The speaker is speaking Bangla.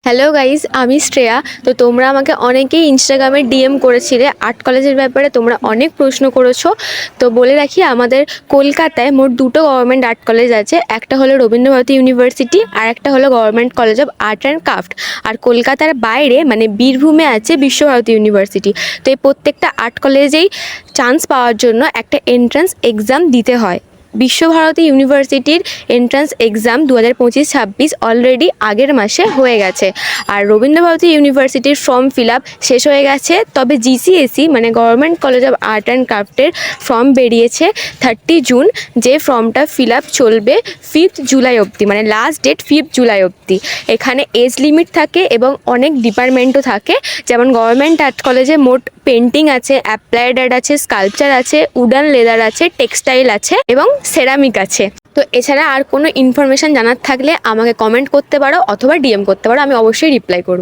হ্যালো গাইজ, আমি শ্রেয়া। তো তোমরা আমাকে অনেকেই ইনস্টাগ্রামে ডিএম করেছিলে আর্ট কলেজের ব্যাপারে, তোমরা অনেক প্রশ্ন করেছো। তো বলে রাখি, আমাদের কলকাতায় মোট দুটো গভর্নমেন্ট আর্ট কলেজ আছে। একটা হলো রবীন্দ্রভারতী ইউনিভার্সিটি, আর একটা হলো government college of art and craft. আর কলকাতার বাইরে মানে বীরভূমে আছে বিশ্বভারতী ইউনিভার্সিটি। তো এই প্রত্যেকটা আর্ট কলেজেই চান্স পাওয়ার জন্য একটা এন্ট্রান্স এক্সাম দিতে হয়। বিশ্বভারতী ইউনিভার্সিটির এন্ট্রান্স এক্সাম 2025-26 অলরেডি আগের মাসে হয়ে গেছে। আর রবীন্দ্রভারতী ইউনিভার্সিটির ফর্ম ফিল আপ শেষ হয়ে গেছে। তবে জিসিএসি মানে government college of art and ক্রাফটের ফর্ম বেরিয়েছে 30 জুন, যে ফর্মটা ফিল আপ চলবে 5 জুলাই অবধি, মানে লাস্ট ডেট 5 জুলাই অবধি। এখানে এজ লিমিট থাকে এবং অনেক ডিপার্টমেন্টও থাকে। যেমন গভর্নমেন্ট আর্ট কলেজে মোট পেন্টিং আছে, অ্যাপ্লাইড আর্ট আছে, স্কাল্পচার আছে, উডান লেদার আছে, টেক্সটাইল আছে এবং সেরামিক আছে। তো এছাড়া আর কোনো ইনফরমেশান জানার থাকলে আমাকে কমেন্ট করতে পারো অথবা ডিএম করতে পারো, আমি অবশ্যই রিপ্লাই করব।